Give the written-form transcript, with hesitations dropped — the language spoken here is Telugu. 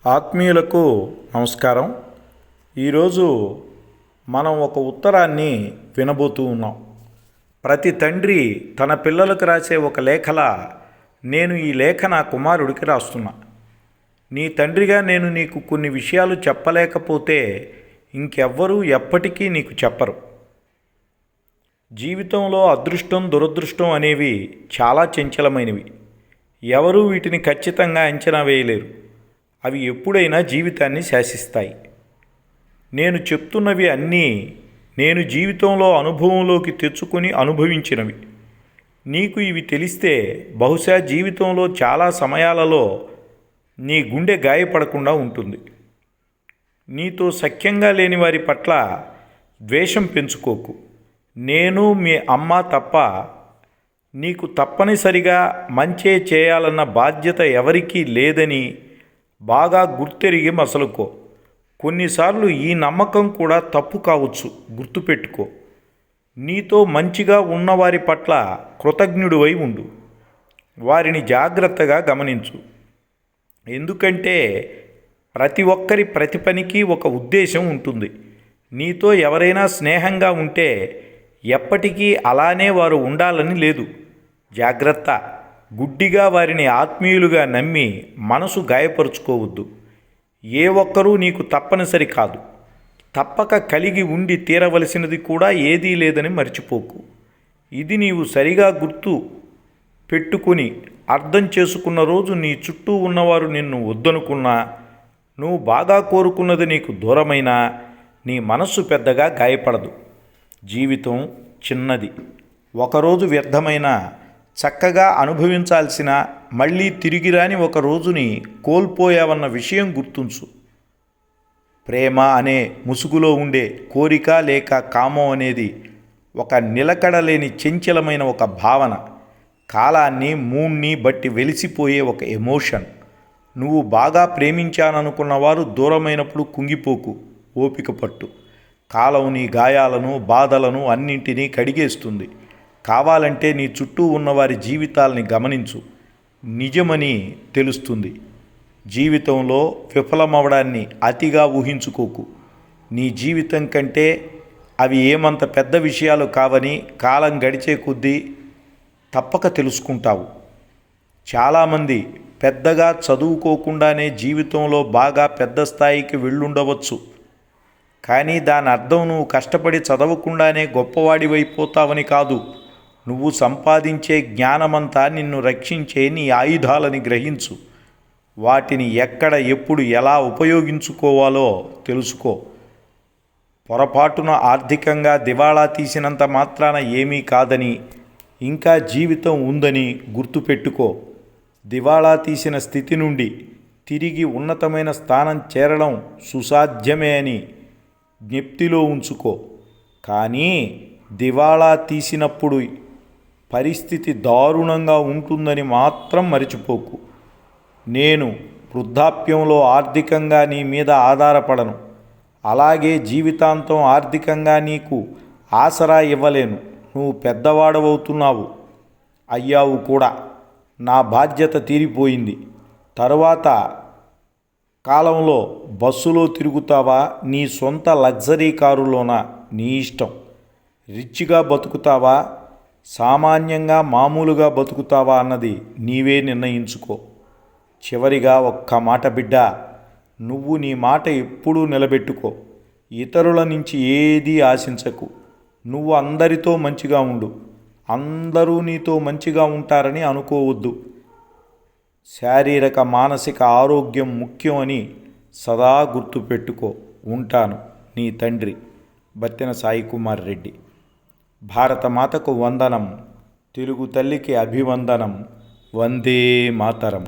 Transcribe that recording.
ఆత్మీయులకు నమస్కారం. ఈరోజు మనం ఒక ఉత్తరాన్ని వినబోతూ ఉన్నాం. ప్రతి తండ్రి తన పిల్లలకు రాసే ఒక లేఖలా నేను ఈ లేఖ నా కుమారుడికి రాస్తున్నా. నీ తండ్రిగా నేను నీకు కొన్ని విషయాలు చెప్పలేకపోతే ఇంకెవ్వరూ ఎప్పటికీ నీకు చెప్పరు. జీవితంలో అదృష్టం దురదృష్టం అనేవి చాలా చంచలమైనవి. ఎవరూ వీటిని ఖచ్చితంగా అంచనా వేయలేరు. అవి ఎప్పుడైనా జీవితాన్ని శాసిస్తాయి. నేను చెప్తున్నవి అన్నీ నేను జీవితంలో అనుభవంలోకి తెచ్చుకొని అనుభవించినవి. నీకు ఇవి తెలిస్తే బహుశా జీవితంలో చాలా సమయాలలో నీ గుండె గాయపడకుండా ఉంటుంది. నీతో సఖ్యంగా లేని వారి పట్ల ద్వేషం పెంచుకోకు. నేను మీ అమ్మ తప్ప నీకు తప్పనిసరిగా మంచే చేయాలన్న బాధ్యత ఎవరికీ లేదని బాగా గుర్తెరిగి మసలుకో. కొన్నిసార్లు ఈ నమ్మకం కూడా తప్పు కావచ్చు, గుర్తుపెట్టుకో. నీతో మంచిగా ఉన్నవారి పట్ల కృతజ్ఞుడివై ఉండు. వారిని జాగ్రత్తగా గమనించు. ఎందుకంటే ప్రతి పనికి ఒక ఉద్దేశం ఉంటుంది. నీతో ఎవరైనా స్నేహంగా ఉంటే ఎప్పటికీ అలానే వారు ఉండాలని లేదు. జాగ్రత్త. గుడ్డిగా వారిని ఆత్మీయులుగా నమ్మి మనసు గాయపరుచుకోవద్దు. ఏ ఒక్కరూ నీకు తప్పనిసరి కాదు. తప్పక కలిగి ఉండి తీరవలసినది కూడా ఏదీ లేదని మర్చిపోకు. ఇది నీవు సరిగా గుర్తు పెట్టుకుని అర్థం చేసుకున్న రోజు నీ చుట్టూ ఉన్నవారు నిన్ను వద్దనుకున్నా, నువ్వు బాగా కోరుకున్నది నీకు దూరమైనా నీ మనస్సు పెద్దగా గాయపడదు. జీవితం చిన్నది. ఒకరోజు వ్యర్థమైన చక్కగా అనుభవించాల్సిన మళ్ళీ తిరిగి రాని ఒక రోజుని కోల్పోయావన్న విషయం గుర్తుంచు. ప్రేమ అనే ముసుగులో ఉండే కోరిక లేక కామం అనేది ఒక నిలకడలేని చంచలమైన ఒక భావన. కాలాన్ని మూడ్ని బట్టి వెలిసిపోయే ఒక ఎమోషన్. నువ్వు బాగా ప్రేమించాననుకున్న వారు దూరమైనప్పుడు కుంగిపోకు. ఓపిక పట్టు. కాలం నీ గాయాలను బాధలను అన్నింటినీ కడిగేస్తుంది. కావాలంటే నీ చుట్టూ ఉన్నవారి జీవితాలని గమనించు. నిజమని తెలుస్తుంది. జీవితంలో విఫలమవడాన్ని అతిగా ఊహించుకోకు. నీ జీవితం కంటే అవి ఏమంత పెద్ద విషయాలు కావని కాలం గడిచే కొద్దీ తప్పక తెలుసుకుంటావు. చాలామంది పెద్దగా చదువుకోకుండానే జీవితంలో బాగా పెద్ద స్థాయికి వెళ్ళుండవచ్చు. కానీ దాని అర్థం నువ్వు కష్టపడి చదవకుండానే గొప్పవాడివైపోతావని కాదు. నువ్వు సంపాదించే జ్ఞానమంతా నిన్ను రక్షించే నీ ఆయుధాలని గ్రహించు. వాటిని ఎక్కడ ఎప్పుడు ఎలా ఉపయోగించుకోవాలో తెలుసుకో. పొరపాటున ఆర్థికంగా దివాళా తీసినంత మాత్రాన ఏమీ కాదని, ఇంకా జీవితం ఉందని గుర్తుపెట్టుకో. దివాళా తీసిన స్థితి నుండి తిరిగి ఉన్నతమైన స్థానం చేరడం సుసాధ్యమే అని జ్ఞప్తిలో ఉంచుకో. కానీ దివాళా తీసినప్పుడు పరిస్థితి దారుణంగా ఉంటుందని మాత్రం మరిచిపోకు. నేను వృద్ధాప్యంలో ఆర్థికంగా నీ మీద ఆధారపడను. అలాగే జీవితాంతం ఆర్థికంగా నీకు ఆసరా ఇవ్వలేను. నువ్వు పెద్దవాడవవుతున్నావు, అయ్యావు కూడా. నా బాధ్యత తీరిపోయింది. తరువాత కాలంలో బస్సులో తిరుగుతావా, నీ సొంత లగ్జరీ కారులోనా, నీ ఇష్టం. రిచ్గా బతుకుతావా, సామాన్యంగా మామూలుగా బతుకుతావా అన్నది నీవే నిర్ణయించుకో. చివరిగా ఒక్క మాట బిడ్డా, నువ్వు నీ మాట ఎప్పుడూ నిలబెట్టుకో. ఇతరుల నుంచి ఏదీ ఆశించకు. నువ్వు అందరితో మంచిగా ఉండు. అందరూ నీతో మంచిగా ఉంటారని అనుకోవద్దు. శారీరక మానసిక ఆరోగ్యం ముఖ్యం అని సదా గుర్తుపెట్టుకో. ఉంటాను. నీ తండ్రి, బత్తెన సాయి కుమార్ రెడ్డి. భారతమాతకు వందనం. తెలుగు తల్లికి అభివందనం. వందే మాతరం.